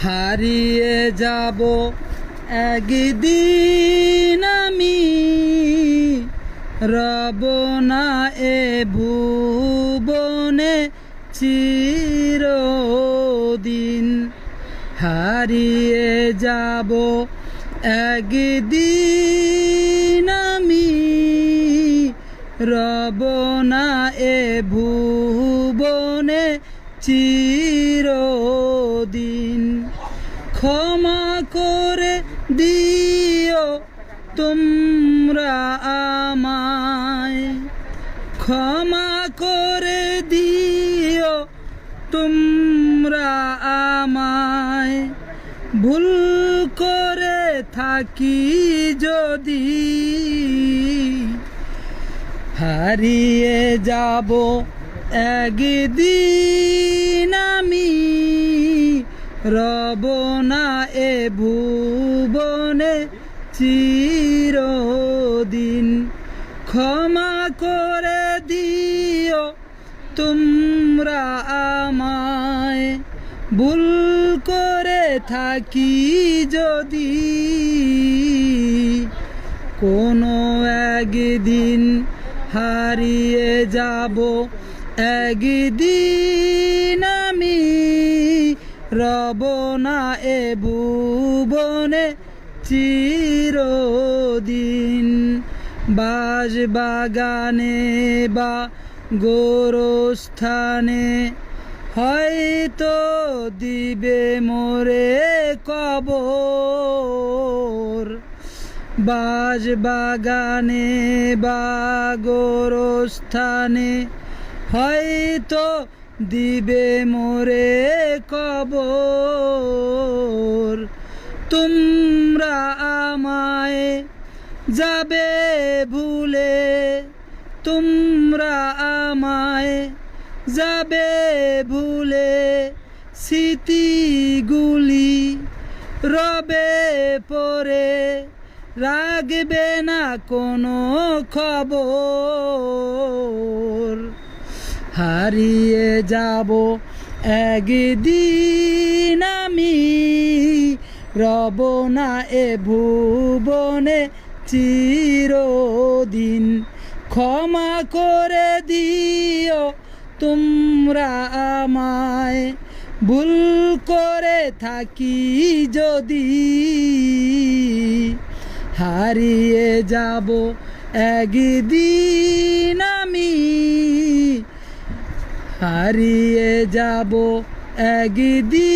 হারিয়ে যাব একদিন আমি, রব না এ ভুবনে চিরদিন। হারিয়ে যাব একদিন আমি, রব না এ ভুবনে চিরদিন। ক্ষমা করে দিও তোমরা আমায়, ক্ষমা করে দিও তোমরা আমায়, ভুল করে থাকি যদি। হারিয়ে যাব একদিন আমি, রব না এ ভুবনে চিরদিন। ক্ষমা করে দিও তোমরা আমায়, ভুল করে থাকি যদি। কোনো একদিন হারিয়ে যাব একদিন আমি, রব না এ ভুবনে চিরদিন। বাঁশবাগানে বা গোরস্থানে হয়তো দিবে মোরে কবর। বাঁশবাগানে বা গোরস্থানে হয়তো দিবে মোরে কবর। তোমরা আমায় যাবে ভুলে, তোমরা আমায় যাবে ভুলে, স্মৃতিগুলি রবে পড়ে, রাখবে না কোনো খবর। হারিয়ে যাব একদিন আমি, রব না এ ভুবনে চিরদিন। ক্ষমা করে দিও তোমরা আমায়, ভুল করে থাকি যদি। হারিয়ে যাব একদিন আমি, হারিয়ে যাব একদিন।